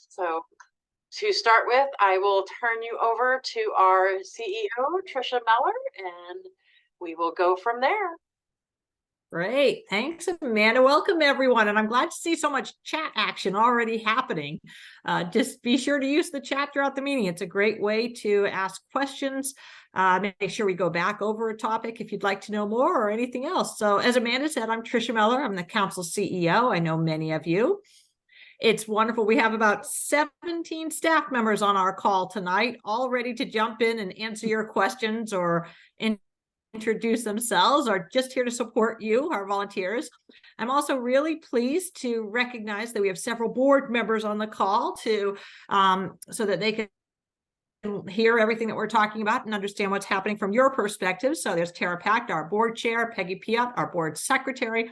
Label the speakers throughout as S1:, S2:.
S1: So to start with, I will turn you over to our CEO, Trisha Meller, and we will go from there.
S2: Great. Thanks, Amanda. Welcome, everyone. And I'm glad to see so much chat action already happening. Just be sure to use the chat throughout the meeting. It's a great way to ask questions. Make sure we go back over a topic if you'd like to know more or anything else. So as Amanda said, I'm Trisha Meller. I'm the council CEO. I know many of you. It's wonderful. We have about 17 staff members on our call tonight, all ready to jump in and answer your questions or introduce themselves or just here to support you, our volunteers. I'm also really pleased to recognize that we have several board members on the call to so that they can hear everything that we're talking about and understand what's happening from your perspective. So there's Tara Pacht, our board chair, Peggy Piat, our board secretary,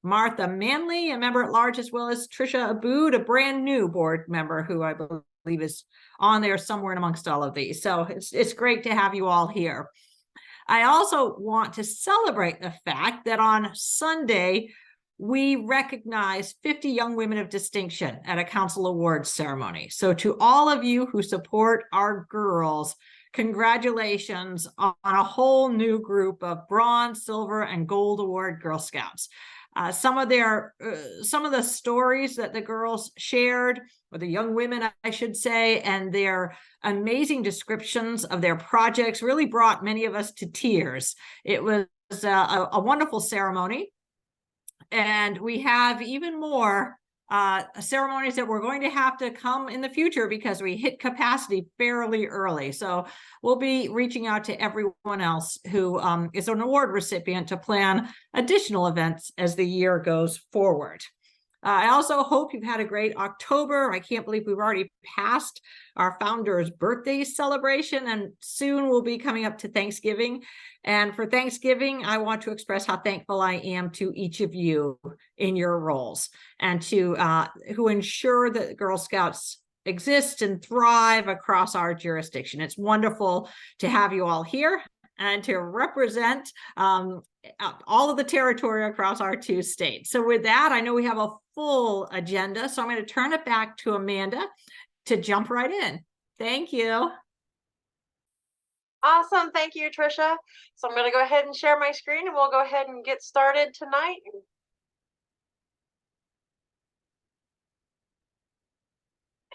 S2: Martha Manley, a member at large, as well as Trisha Abood, a brand new board member who I believe is on there somewhere amongst all of these. So it's great to have you all here. I also want to celebrate the fact that on Sunday, we recognize 50 young women of distinction at a council awards ceremony. So to all of you who support our girls, congratulations on a whole new group of bronze, silver, and gold award Girl Scouts. Some of the stories that the girls shared, or the young women, I should say, and their amazing descriptions of their projects really brought many of us to tears. It was a wonderful ceremony. And we have even more ceremonies that we're going to have to come in the future because we hit capacity fairly early. So we'll be reaching out to everyone else who is an award recipient to plan additional events as the year goes forward. I also hope you've had a great October. I can't believe we've already passed our founder's birthday celebration, and soon we'll be coming up to Thanksgiving. And for Thanksgiving, I want to express how thankful I am to each of you in your roles and to who ensure that Girl Scouts exist and thrive across our jurisdiction. It's wonderful to have you all here and to represent all of the territory across our 2 states. So with that, I know we have a full agenda, so I'm going to turn it back to Amanda to jump right in. Thank you.
S1: Awesome. Thank you, Trisha. So I'm going to go ahead and share my screen and we'll go ahead and get started tonight.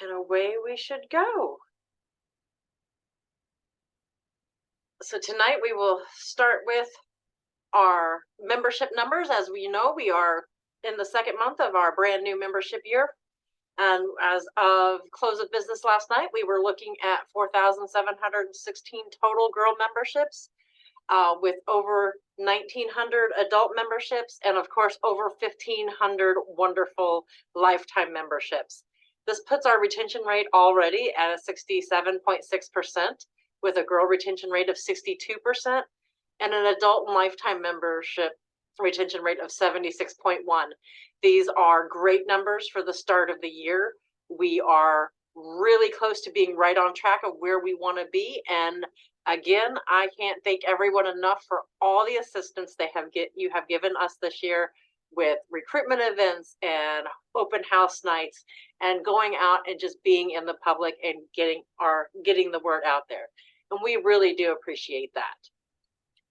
S1: And away we should go. So tonight we will start with our membership numbers. As we know, we are in the second month of our brand new membership year. And as of close of business last night, we were looking at 4,716 total girl memberships, with over 1,900 adult memberships, and of course, over 1,500 wonderful lifetime memberships. This puts our retention rate already at a 67.6%, with a girl retention rate of 62%, and an adult and lifetime membership retention rate of 76.1. These are great numbers for the start of the year. We are really close to being right on track of where we want to be. And again, I can't thank everyone enough for all the assistance you have given us this year with recruitment events and open house nights and going out and just being in the public and getting the word out there. And we really do appreciate that.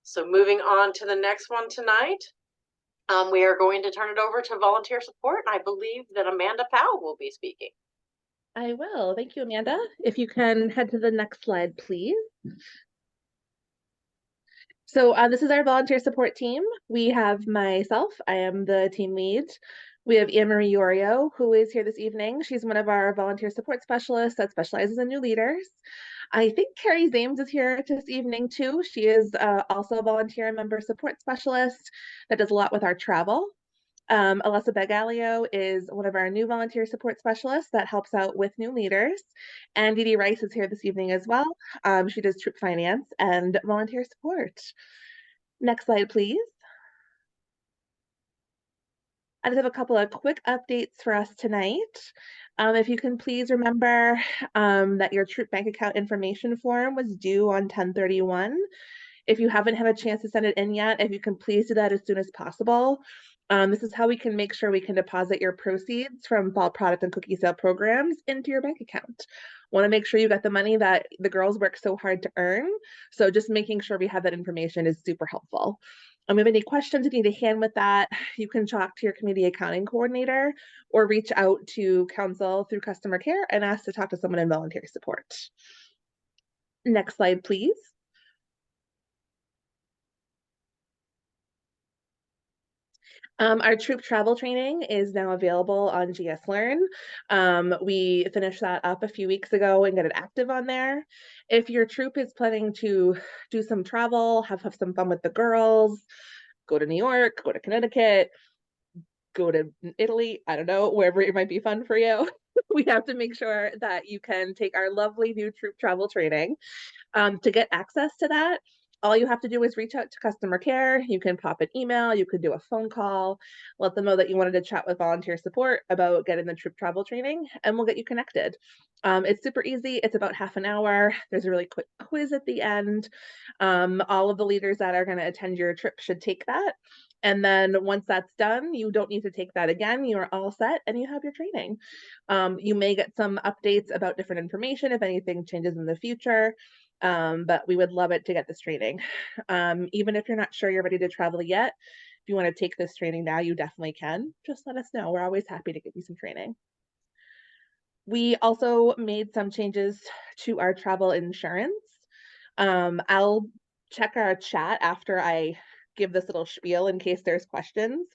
S1: So moving on to the next one tonight, we are going to turn it over to volunteer support, and I believe that Amanda Powell will be speaking.
S3: I will. Thank you, Amanda. If you can head to the next slide, please. So this is our volunteer support team. We have myself. I am the team lead. We have Anne-Marie Yorio, who is here this evening. She's one of our volunteer support specialists that specializes in new leaders. I think Carrie Zames is here this evening too. She is also a volunteer member support specialist that does a lot with our travel. Alyssa Begalio is one of our new volunteer support specialists that helps out with new leaders. And Dee Dee Rice is here this evening as well. She does troop finance and volunteer support. Next slide, please. I just have a couple of quick updates for us tonight. If you can please remember that your troop bank account information form was due on 10/31. If you haven't had a chance to send it in yet, if you can please do that as soon as possible. This is how we can make sure we can deposit your proceeds from fall product and cookie sale programs into your bank account. Want to make sure you got the money that the girls work so hard to earn. So just making sure we have that information is super helpful. If you have any questions you need a hand with that, you can talk to your community accounting coordinator or reach out to council through customer care and ask to talk to someone in volunteer support. Next slide, please. Our troop travel training is now available on GS Learn. We finished that up a few weeks ago and got it active on there. If your troop is planning to do some travel, have some fun with the girls, go to New York, go to Connecticut, go to Italy, I don't know, wherever it might be fun for you, we have to make sure that you can take our lovely new troop travel training. To get access to that, all you have to do is reach out to customer care. You can pop an email, you could do a phone call, let them know that you wanted to chat with volunteer support about getting the troop travel training, and we'll get you connected. It's super easy. It's about half an hour. There's a really quick quiz at the end. All of the leaders that are going to attend your trip should take that. And then once that's done, you don't need to take that again. You are all set and you have your training. You may get some updates about different information if anything changes in the future. But we would love it to get this training. Even if you're not sure you're ready to travel yet, if you want to take this training now, you definitely can. Just let us know. We're always happy to give you some training. We also made some changes to our travel insurance. I'll check our chat after I give this little spiel in case there's questions,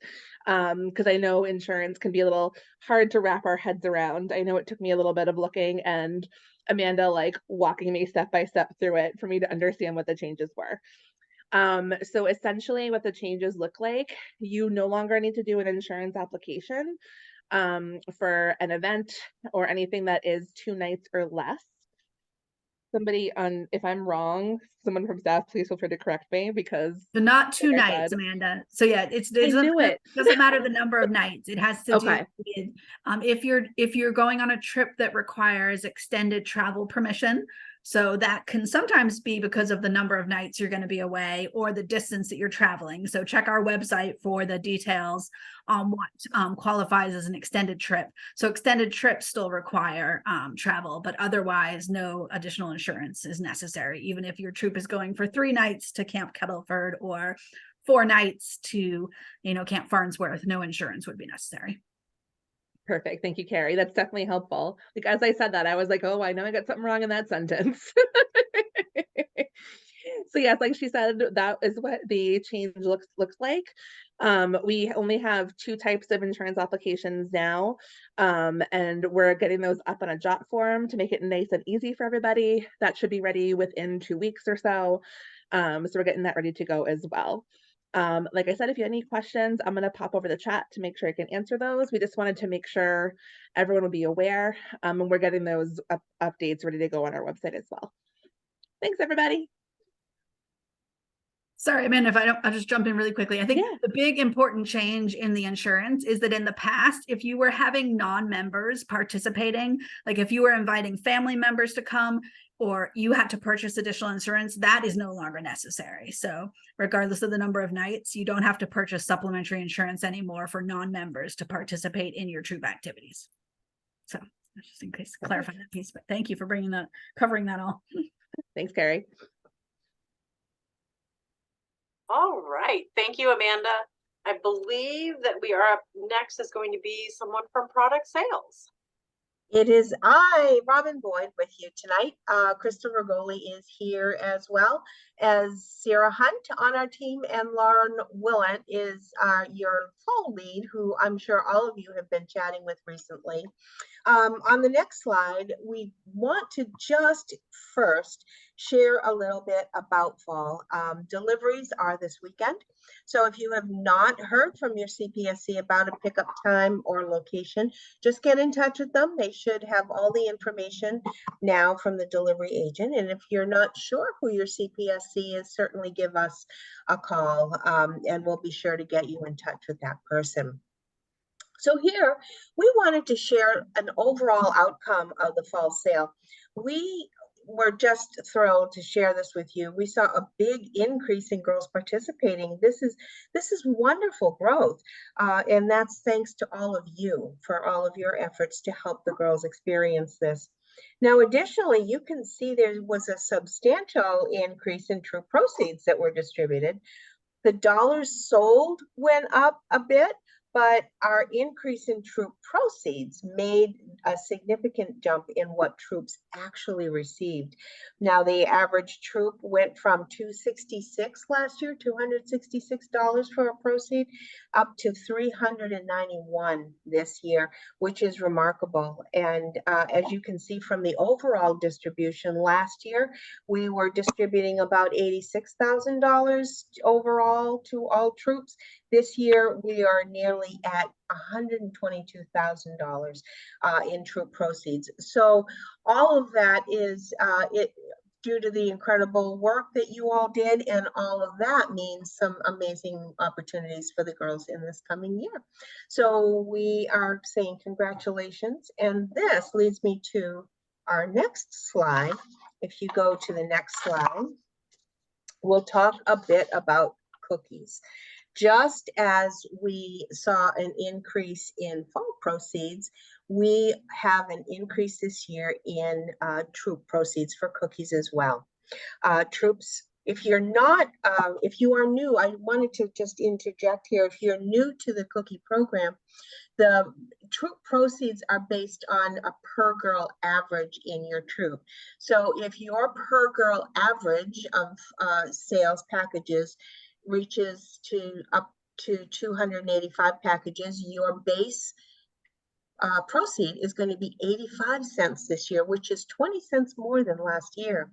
S3: because I know insurance can be a little hard to wrap our heads around. I know it took me a little bit of looking and Amanda like walking me step by step through it for me to understand what the changes were. So essentially what the changes look like, you no longer need to do an insurance application for an event or anything that is 2 nights or less. Somebody on, if I'm wrong, someone from staff, please feel free to correct me because
S4: So not 2
S3: like
S4: nights, Amanda. So yeah, it
S3: it.
S4: doesn't matter the number of nights. It has to
S3: Okay.
S4: do with if you're going on a trip that requires extended travel permission. So that can sometimes be because of the number of nights you're going to be away or the distance that you're traveling. So check our website for the details on what qualifies as an extended trip. So extended trips still require travel, but otherwise no additional insurance is necessary, even if your troop is going for 3 nights to Camp Kettleford or 4 nights to, Camp Farnsworth. No insurance would be necessary.
S3: Perfect. Thank you, Carrie. That's definitely helpful. Like, as I said that, I was like, oh, I know I got something wrong in that sentence. So yes, like she said, that is what the change looks like. We only have 2 types of insurance applications now, and we're getting those up on a jot form to make it nice and easy for everybody. That should be ready within 2 weeks or so. So we're getting that ready to go as well. Like I said, if you have any questions, I'm going to pop over the chat to make sure I can answer those. We just wanted to make sure everyone would be aware, and we're getting those updates ready to go on our website as well. Thanks, everybody.
S4: Sorry, Amanda, I'll just jump in really quickly. I think the big important change in the insurance is that in the past, if you were having non-members participating, like if you were inviting family members to come or you had to purchase additional insurance, that is no longer necessary. So regardless of the number of nights, you don't have to purchase supplementary insurance anymore for non-members to participate in your troop activities. So just in case to clarify that piece, but thank you for covering that all.
S3: Thanks, Carrie.
S1: All right. Thank you, Amanda. I believe that we are up next is going to be someone from product sales.
S5: It is I, Robin Boyd, with you tonight. Krista Rogoli is here as well as Sarah Hunt on our team, and Lauren Willett is your fall lead, who I'm sure all of you have been chatting with recently. On the next slide, we want to just first share a little bit about fall. Deliveries are this weekend. So if you have not heard from your CPSC about a pickup time or location, just get in touch with them. They should have all the information now from the delivery agent. And if you're not sure who your CPSC is, certainly give us a call, and we'll be sure to get you in touch with that person. So here, we wanted to share an overall outcome of the fall sale. We we're just thrilled to share this with you. We saw a big increase in girls participating. This is wonderful growth, and that's thanks to all of you for all of your efforts to help the girls experience this. Now, additionally, you can see there was a substantial increase in troop proceeds that were distributed. The dollars sold went up a bit, but our increase in troop proceeds made a significant jump in what troops actually received. Now, the average troop went from $266 last year, $266 for a proceed, up to $391 this year, which is remarkable. And as you can see from the overall distribution last year, we were distributing about $86,000 overall to all troops. This year, we are nearly at $122,000 in troop proceeds. So all of that is due to the incredible work that you all did, and all of that means some amazing opportunities for the girls in this coming year. So we are saying congratulations, and this leads me to our next slide. If you go to the next slide, we'll talk a bit about cookies. Just as we saw an increase in fall proceeds, we have an increase this year in troop proceeds for cookies as well. Troops, if you are new, I wanted to just interject here. If you're new to the cookie program, the troop proceeds are based on a per girl average in your troop. So if your per girl average of sales packages reaches up to 285 packages, your base proceed is going to be 85 cents this year, which is 20 cents more than last year.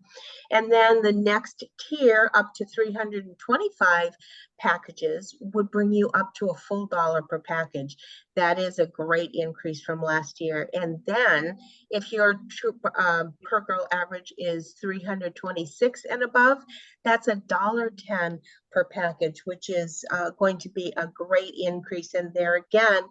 S5: And then the next tier up to 325 packages would bring you up to a full $1 per package. That is a great increase from last year. And then if your troop per girl average is 326 and above, that's $1.10 per package, which is going to be a great increase. And there again,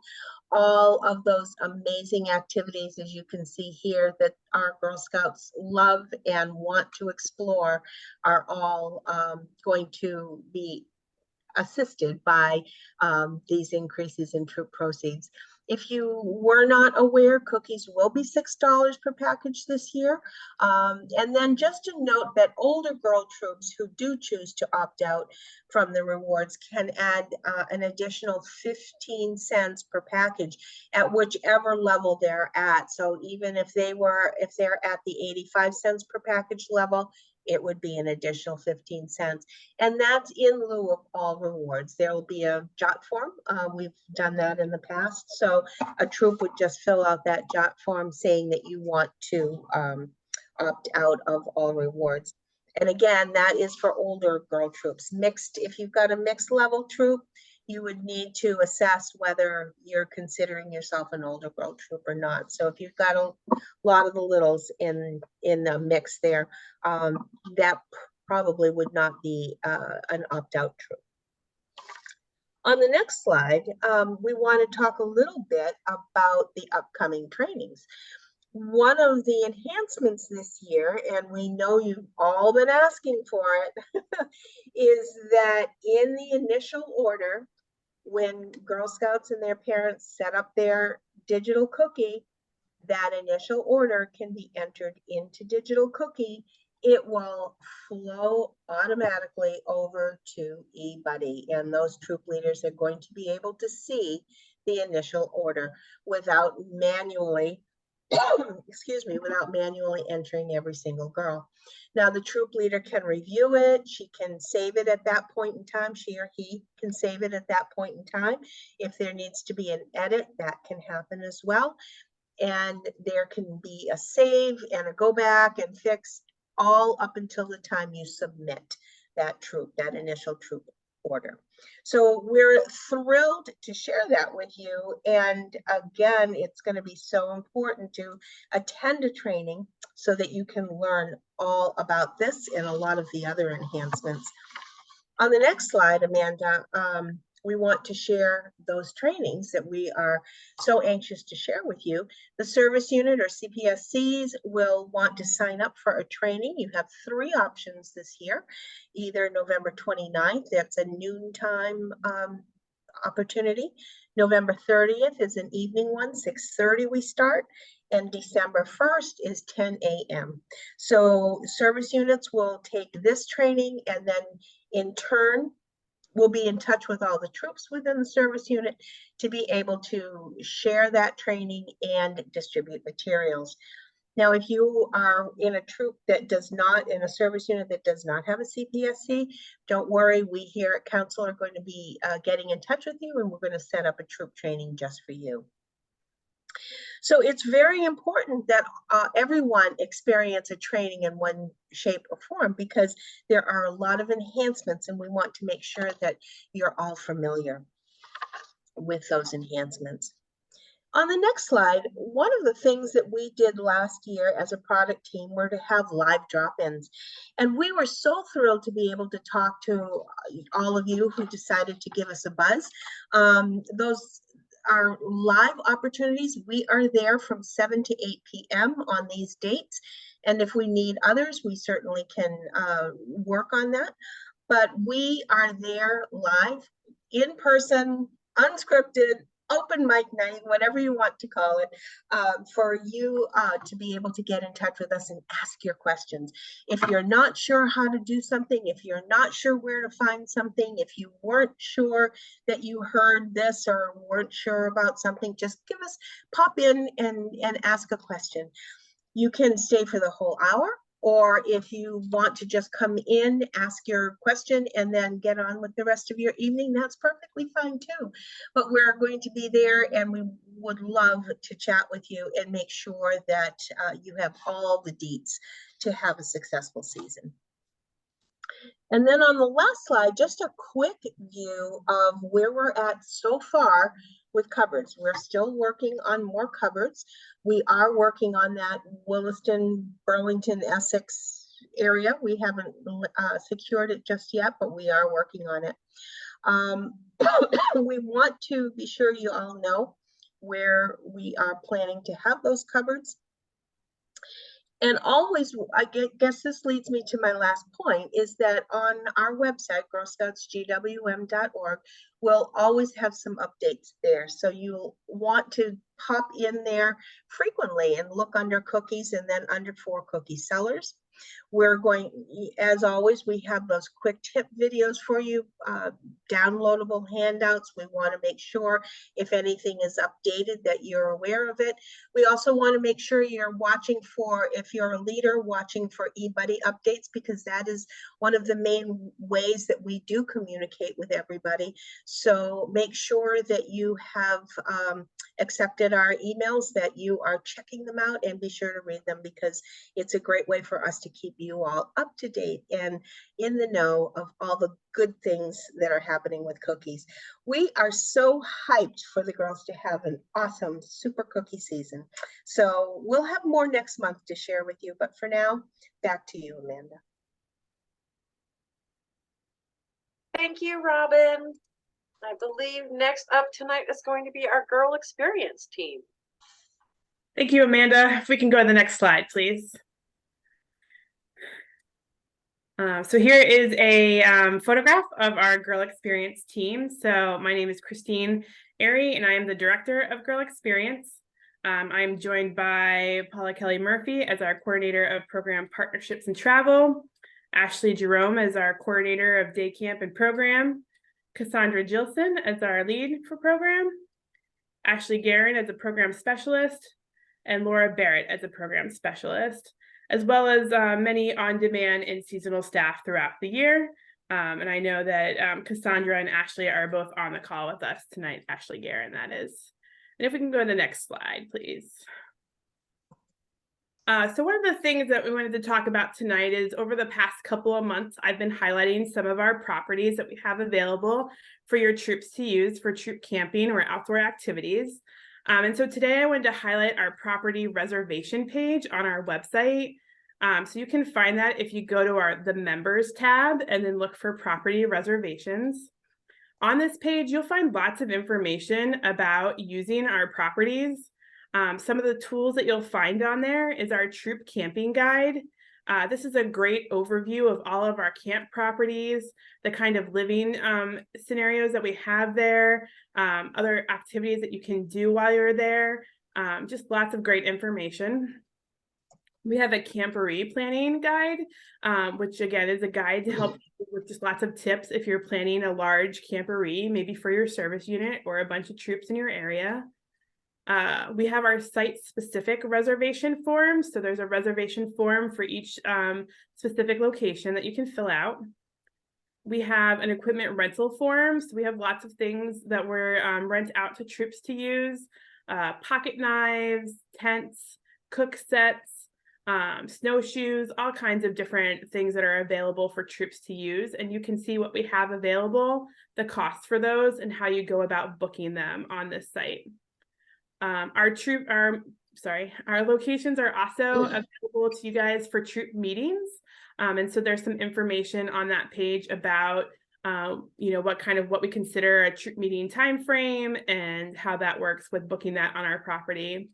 S5: all of those amazing activities, as you can see here, that our Girl Scouts love and want to explore are all going to be assisted by these increases in troop proceeds. If you were not aware, cookies will be $6 per package this year. And then just to note that older girl troops who do choose to opt out from the rewards can add an additional 15 cents per package at whichever level they're at. So even if they're at the 85 cents per package level, it would be an additional 15 cents. And that's in lieu of all rewards. There will be a jot form. We've done that in the past. So a troop would just fill out that jot form saying that you want to opt out of all rewards. And again, that is for older girl troops. Mixed, if you've got a mixed level troop, you would need to assess whether you're considering yourself an older girl troop or not. So if you've got a lot of the littles in the mix there, that probably would not be an opt-out troop. On the next slide, we want to talk a little bit about the upcoming trainings. One of the enhancements this year, and we know you've all been asking for it, is that in the initial order, when Girl Scouts and their parents set up their digital cookie, that initial order can be entered into digital cookie. It will flow automatically over to eBuddy, and those troop leaders are going to be able to see the initial order without manually without manually entering every single girl. Now the troop leader can review it. She can save it at that point in time. She or he can save it at that point in time. If there needs to be an edit, that can happen as well. And there can be a save and a go back and fix all up until the time you submit that initial troop order. So we're thrilled to share that with you. And again, it's going to be so important to attend a training so that you can learn all about this and a lot of the other enhancements. On the next slide, Amanda, we want to share those trainings that we are so anxious to share with you. The service unit or CPSCs will want to sign up for a training. You have 3 options this year, either November 29th, that's a noontime opportunity. November 30th is an evening one, 6:30 we start, and December 1st is 10 a.m. So service units will take this training, and then in turn, we'll be in touch with all the troops within the service unit to be able to share that training and distribute materials. Now, if you are in a troop that does not, in a service unit that does not have a CPSC, don't worry, we here at Council are going to be getting in touch with you, and we're going to set up a troop training just for you. So it's very important that everyone experience a training in one shape or form, because there are a lot of enhancements, and we want to make sure that you're all familiar with those enhancements. On the next slide, one of the things that we did last year as a product team were to have live drop-ins. And we were so thrilled to be able to talk to all of you who decided to give us a buzz. Those are live opportunities. We are there from 7 to 8 p.m. on these dates. And if we need others, we certainly can work on that. But we are there live, in person, unscripted, open mic night, whatever you want to call it, for you to be able to get in touch with us and ask your questions. If you're not sure how to do something, if you're not sure where to find something, if you weren't sure that you heard this or weren't sure about something, just pop in and ask a question. You can stay for the whole hour, or if you want to just come in, ask your question, and then get on with the rest of your evening, that's perfectly fine too. But we're going to be there, and we would love to chat with you and make sure that you have all the deets to have a successful season. And then on the last slide, just a quick view of where we're at so far with cupboards. We're still working on more cupboards. We are working on that Williston, Burlington, Essex area. We haven't secured it just yet, but we are working on it. We want to be sure you all know where we are planning to have those cupboards. And always, I guess this leads me to my last point, is that on our website, girlscoutsgwm.org, we'll always have some updates there. So you'll want to pop in there frequently and look under cookies and then under for cookie sellers. We're going, as always, we have those quick tip videos for you, downloadable handouts. We want to make sure if anything is updated that you're aware of it. We also want to make sure you're watching for, if you're a leader, watching for eBuddy updates, because that is one of the main ways that we do communicate with everybody. So make sure that you have accepted our emails, that you are checking them out, and be sure to read them, because it's a great way for us to keep you all up to date and in the know of all the good things that are happening with cookies. We are so hyped for the girls to have an awesome super cookie season. So we'll have more next month to share with you, but for now, back to you, Amanda.
S1: Thank you, Robin. I believe next up tonight is going to be our Girl Experience team.
S6: Thank you, Amanda. If we can go to the next slide, please. So here is a photograph of our Girl Experience team. So my name is Christine Airy, and I am the director of Girl Experience. I'm joined by Paula Kelly Murphy as our coordinator of program partnerships and travel, Ashley Jerome as our coordinator of day camp and program, Cassandra Gilson as our lead for program, Ashley Guerin as a program specialist, and Laura Barrett as a program specialist, as well as many on-demand and seasonal staff throughout the year. And I know that Cassandra and Ashley are both on the call with us tonight, Ashley Guerin, that is. And if we can go to the next slide, please. So one of the things that we wanted to talk about tonight is, over the past couple of months, I've been highlighting some of our properties that we have available for your troops to use for troop camping or outdoor activities. And so today I wanted to highlight our property reservation page on our website. So you can find that if you go to the members tab and then look for property reservations. On this page, you'll find lots of information about using our properties. Some of the tools that you'll find on there is our troop camping guide. This is a great overview of all of our camp properties, the kind of living scenarios that we have there, other activities that you can do while you're there, just lots of great information. We have a camporee planning guide, which again is a guide to help you with just lots of tips if you're planning a large camporee, maybe for your service unit or a bunch of troops in your area. We have our site-specific reservation forms. So there's a reservation form for each specific location that you can fill out. We have an equipment rental form. So we have lots of things that we're rent out to troops to use. Pocket knives, tents, cook sets, snowshoes, all kinds of different things that are available for troops to use. And you can see what we have available, the costs for those, and how you go about booking them on this site. Our locations are also available to you guys for troop meetings. And so there's some information on that page about what we consider a troop meeting time frame and how that works with booking that on our property.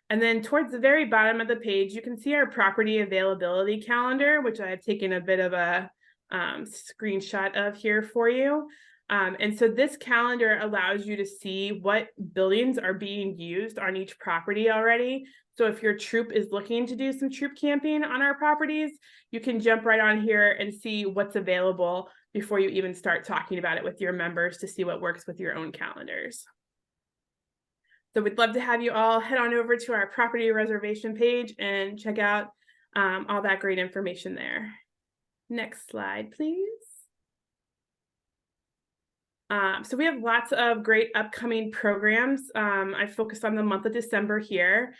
S6: And then towards the very bottom of the page, you can see our property availability calendar, which I've taken a bit of a screenshot of here for you. And so this calendar allows you to see what buildings are being used on each property already. So if your troop is looking to do some troop camping on our properties, you can jump right on here and see what's available before you even start talking about it with your members to see what works with your own calendars. So we'd love to have you all head on over to our property reservation page and check out all that great information there. Next slide, please. So we have lots of great upcoming programs. I focused on the month of December here.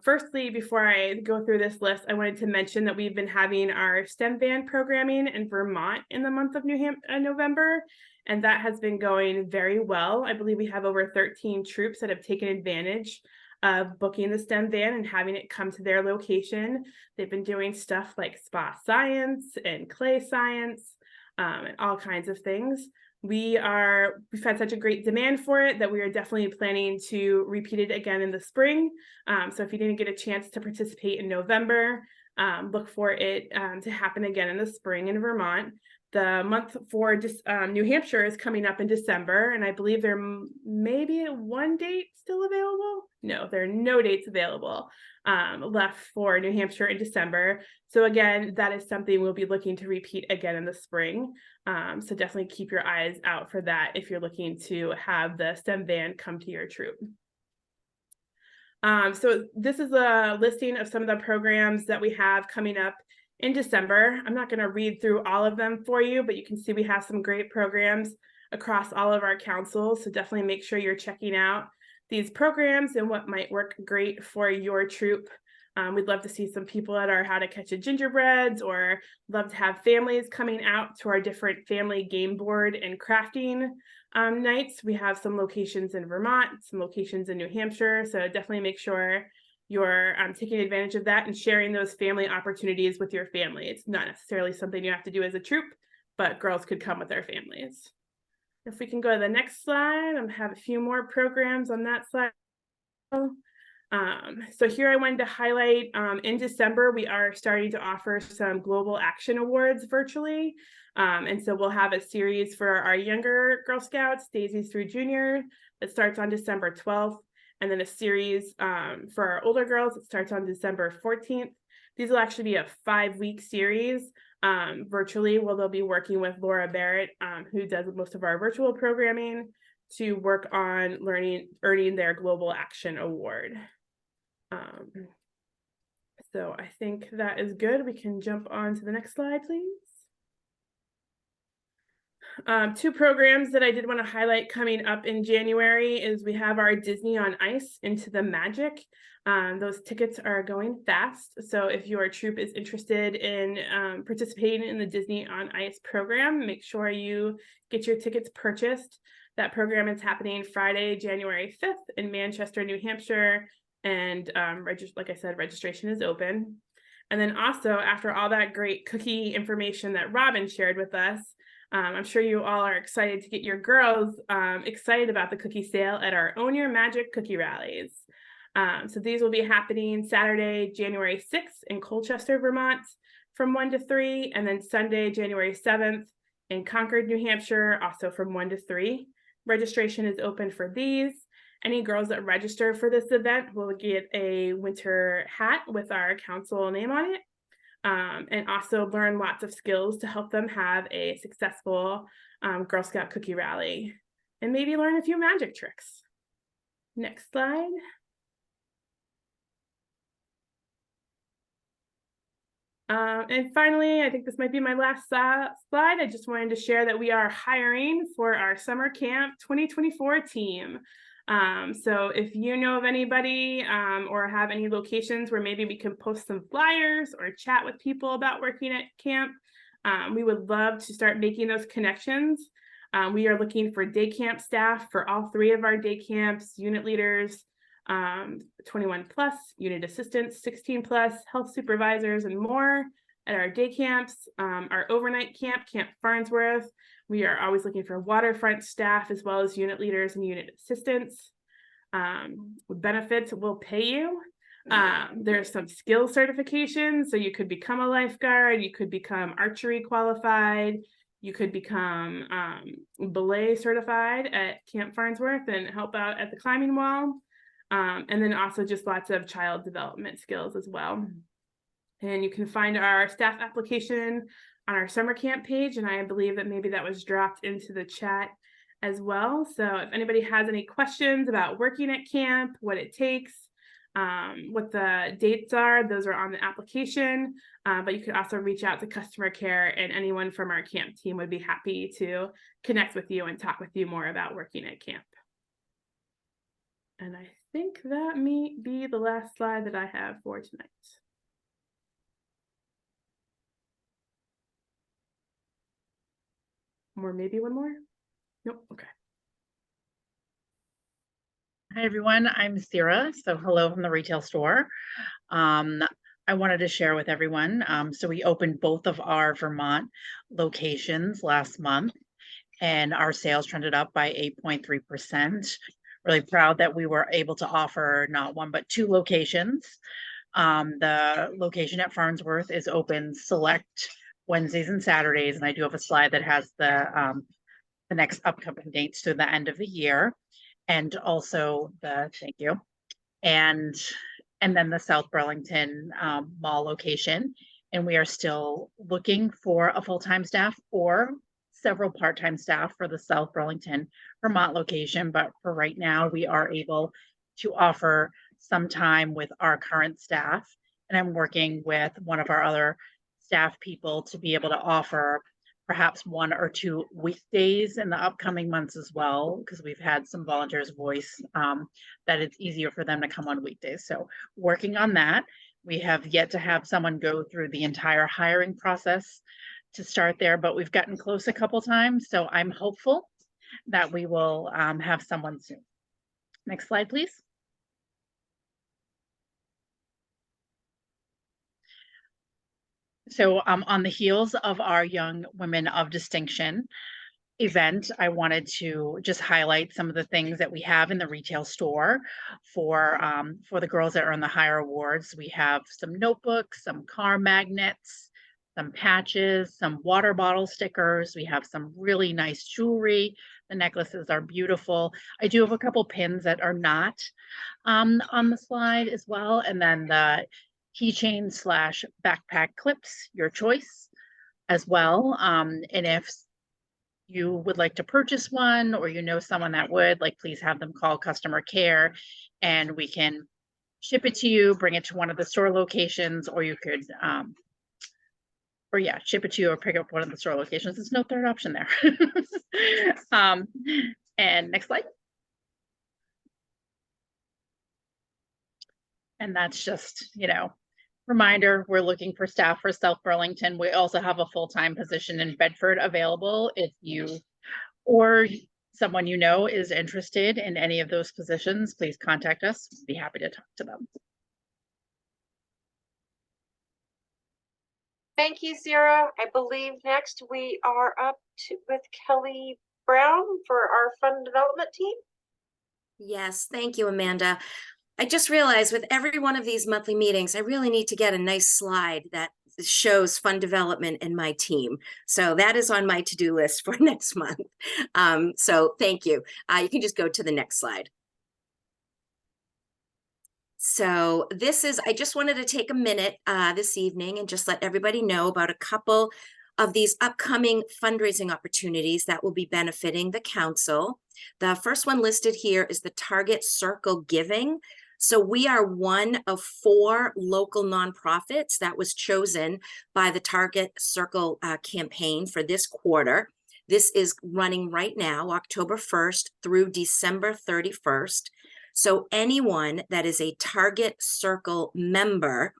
S6: Firstly, before I go through this list, I wanted to mention that we've been having our STEM van programming in Vermont in the month of November, and that has been going very well. I believe we have over 13 troops that have taken advantage of booking the STEM van and having it come to their location. They've been doing stuff like spa science and clay science and all kinds of things. We've had such a great demand for it that we are definitely planning to repeat it again in the spring. So if you didn't get a chance to participate in November, look for it to happen again in the spring in Vermont. The month for New Hampshire is coming up in December, and I believe there may be one date still available. No, there are no dates available left for New Hampshire in December. So again, that is something we'll be looking to repeat again in the spring. So definitely keep your eyes out for that if you're looking to have the STEM van come to your troop. So this is a listing of some of the programs that we have coming up in December. I'm not going to read through all of them for you, but you can see we have some great programs across all of our councils. So definitely make sure you're checking out these programs and what might work great for your troop. We'd love to see some people at our How to Catch a Gingerbreads, or love to have families coming out to our different family game board and crafting nights. We have some locations in Vermont, some locations in New Hampshire. So definitely make sure you're taking advantage of that and sharing those family opportunities with your family. It's not necessarily something you have to do as a troop, but girls could come with their families. If we can go to the next slide, I have a few more programs on that slide. So here I wanted to highlight, in December, we are starting to offer some Global Action Awards virtually. And so we'll have a series for our younger Girl Scouts, Daisies through Junior, that starts on December 12th. And then a series for our older girls that starts on December 14th. These will actually be a 5-week series virtually, where they'll be working with Laura Barrett, who does most of our virtual programming, to work on earning their Global Action Award. So I think that is good. We can jump on to the next slide, please. 2 programs that I did want to highlight coming up in January is we have our Disney on Ice Into the Magic. Those tickets are going fast. So if your troop is interested in participating in the Disney on Ice program, make sure you get your tickets purchased. That program is happening Friday, January 5th in Manchester, New Hampshire. And like I said, registration is open. And then also, after all that great cookie information that Robin shared with us, I'm sure you all are excited to get your girls excited about the cookie sale at our Own Your Magic cookie rallies. So these will be happening Saturday, January 6th in Colchester, Vermont from 1 to 3, and then Sunday, January 7th in Concord, New Hampshire, also from 1 to 3. Registration is open for these. Any girls that register for this event will get a winter hat with our council name on it, and also learn lots of skills to help them have a successful Girl Scout cookie rally, and maybe learn a few magic tricks. Next slide. And finally, I think this might be my last slide. I just wanted to share that we are hiring for our summer camp 2024 team. So if you know of anybody or have any locations where maybe we can post some flyers or chat with people about working at camp, we would love to start making those connections. We are looking for day camp staff for all 3 of our day camps, unit leaders, 21 plus, unit assistants, 16 plus, health supervisors, and more at our day camps. Our overnight camp, Camp Farnsworth, we are always looking for waterfront staff as well as unit leaders and unit assistants. With benefits, we'll pay you. There's some skill certifications, so you could become a lifeguard, you could become archery qualified, you could become belay certified at Camp Farnsworth and help out at the climbing wall. And then also just lots of child development skills as well. And you can find our staff application on our summer camp page, and I believe that maybe that was dropped into the chat as well. So if anybody has any questions about working at camp, what it takes, what the dates are, those are on the application, but you could also reach out to customer care, and anyone from our camp team would be happy to connect with you and talk with you more about working at camp. And I think that may be the last slide that I have for tonight. Or maybe one more? Nope, okay.
S7: Hi, everyone. I'm Sarah. So hello from the retail store. I wanted to share with everyone. So we opened both of our Vermont locations last month, and our sales trended up by 8.3%. Really proud that we were able to offer not 1, but 2 locations. The location at Farnsworth is open select Wednesdays and Saturdays, and I do have a slide that has the next upcoming dates to the end of the year, and also thank you, and then the South Burlington mall location. And we are still looking for a full-time staff or several part-time staff for the South Burlington, Vermont location. But for right now, we are able to offer some time with our current staff. And I'm working with one of our other staff people to be able to offer perhaps 1 or 2 weekdays in the upcoming months as well, because we've had some volunteers voice that it's easier for them to come on weekdays. So working on that. We have yet to have someone go through the entire hiring process to start there, but we've gotten close a couple times. So I'm hopeful that we will have someone soon. Next slide, please. So on the heels of our Young Women of Distinction event, I wanted to just highlight some of the things that we have in the retail store for the girls that earn the higher awards. We have some notebooks, some car magnets, some patches, some water bottle stickers. We have some really nice jewelry. The necklaces are beautiful. I do have a couple pins that are not on the slide as well. And then the keychain / backpack clips, your choice as well. And if you would like to purchase one, or you know someone that would, please have them call customer care and we can ship it to you, bring it to one of the store locations, or you could ship it to you or pick up one of the store locations. There's no third option there. And next slide. And that's just, reminder, we're looking for staff for South Burlington. We also have a full-time position in Bedford available. If you or someone you know is interested in any of those positions, please contact us. We'd be happy to talk to them.
S1: Thank you, Sarah. I believe next we are up to with Kelly Brown for our fund development team.
S8: Yes, thank you, Amanda. I just realized with every one of these monthly meetings, I really need to get a nice slide that shows fund development and my team. So that is on my to-do list for next month. So thank you. You can just go to the next slide. So this is, I just wanted to take a minute this evening and just let everybody know about a couple of these upcoming fundraising opportunities that will be benefiting the council. The first one listed here is the Target Circle Giving. So we are one of 4 local nonprofits that was chosen by the Target Circle campaign for this quarter. This is running right now, October 1st through December 31st. So anyone that is a Target Circle member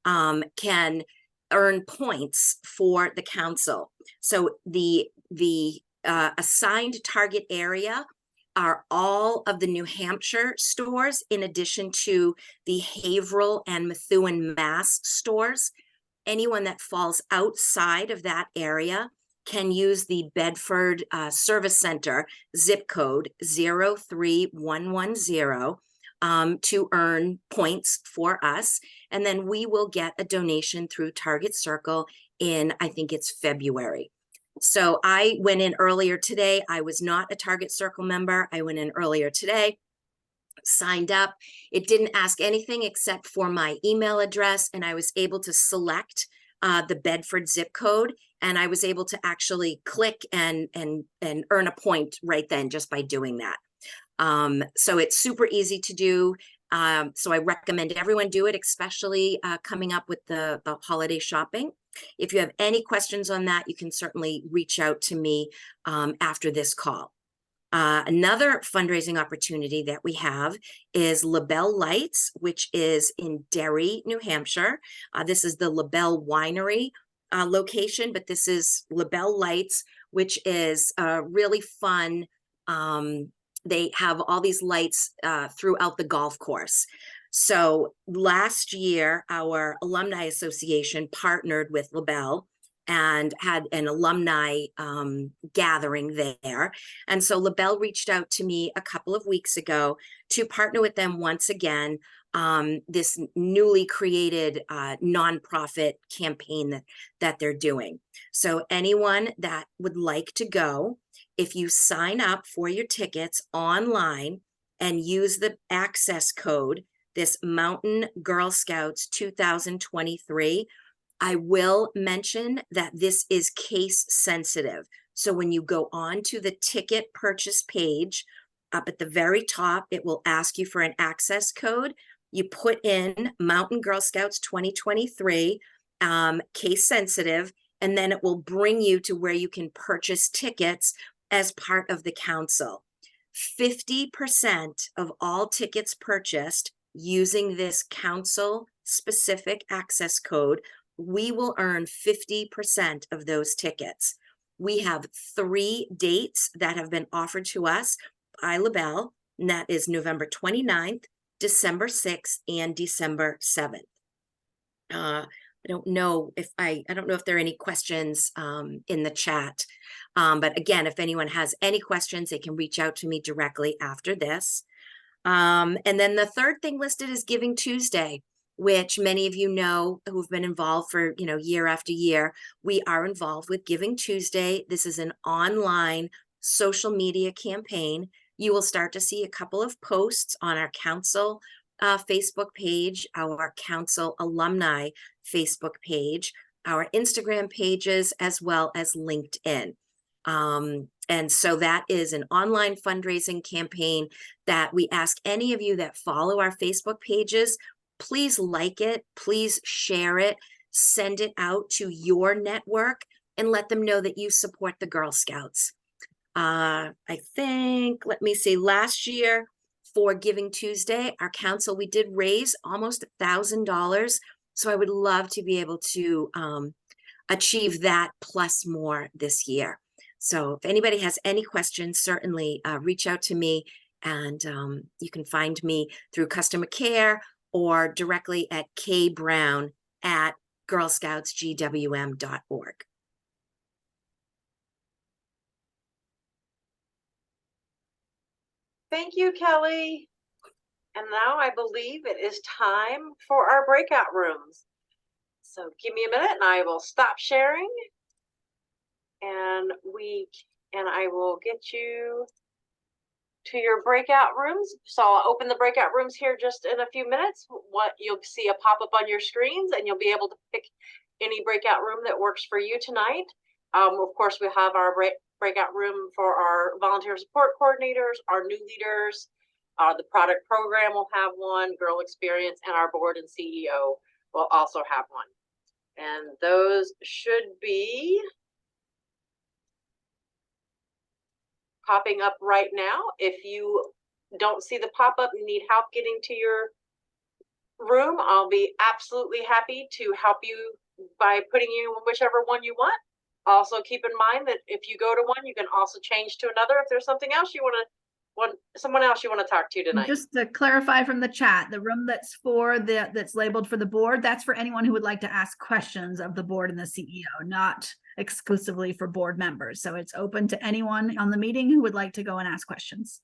S8: can earn points for the council. So the assigned target area are all of the New Hampshire stores, in addition to the Haverhill and Methuen, Mass stores. Anyone that falls outside of that area can use the Bedford Service Center zip code 03110 to earn points for us. And then we will get a donation through Target Circle in, I think it's February. So I went in earlier today. I was not a Target Circle member. I went in earlier today, signed up. It didn't ask anything except for my email address, and I was able to select the Bedford zip code, and I was able to actually click and earn a point right then just by doing that. So it's super easy to do. So I recommend everyone do it, especially coming up with the holiday shopping. If you have any questions on that, you can certainly reach out to me after this call. Another fundraising opportunity that we have is LaBelle Lights, which is in Derry, New Hampshire. This is the LaBelle Winery location, but this is LaBelle Lights, which is really fun. They have all these lights throughout the golf course. So last year, our Alumni Association partnered with LaBelle and had an alumni gathering there. And so LaBelle reached out to me a couple of weeks ago to partner with them once again, this newly created nonprofit campaign that they're doing. So anyone that would like to go, if you sign up for your tickets online and use the access code, this Mountain Girl Scouts 2023, I will mention that this is case sensitive. So when you go on to the ticket purchase page, up at the very top, it will ask you for an access code. You put in Mountain Girl Scouts 2023, case sensitive, and then it will bring you to where you can purchase tickets as part of the council. 50% of all tickets purchased using this council specific access code, we will earn 50% of those tickets. We have 3 dates that have been offered to us by LaBelle, and that is November 29th, December 6th, and December 7th. I don't know if there are any questions in the chat. But again, if anyone has any questions, they can reach out to me directly after this. And then the third thing listed is Giving Tuesday, which many of you know who've been involved for, year after year. We are involved with Giving Tuesday. This is an online social media campaign. You will start to see a couple of posts on our council Facebook page, our council alumni Facebook page, our Instagram pages, as well as LinkedIn. And so that is an online fundraising campaign that we ask any of you that follow our Facebook pages, please like it, please share it, send it out to your network, and let them know that you support the Girl Scouts. I think, let me see, last year for Giving Tuesday, our council, we did raise almost $1,000. So I would love to be able to achieve that plus more this year. So if anybody has any questions, certainly reach out to me, and you can find me through customer care or directly at kbrown@ girlscoutsgwm.org.
S1: Thank you, Kelly. And now I believe it is time for our breakout rooms. So give me a minute and I will stop sharing. And I will get you to your breakout rooms. So I'll open the breakout rooms here just in a few minutes. What you'll see a pop-up on your screens and you'll be able to pick any breakout room that works for you tonight. Of course, we have our breakout room for our volunteer support coordinators, our new leaders, the product program will have one, Girl Experience, and our board and CEO will also have one. And those should be popping up right now. If you don't see the pop-up and need help getting to your room, I'll be absolutely happy to help you by putting you in whichever one you want. Also keep in mind that if you go to one, you can also change to another if there's something else you someone else you want to talk to tonight.
S4: Just to clarify from the chat, the room that's that's labeled for the board, that's for anyone who would like to ask questions of the board and the CEO, not exclusively for board members. So it's open to anyone on the meeting who would like to go and ask questions.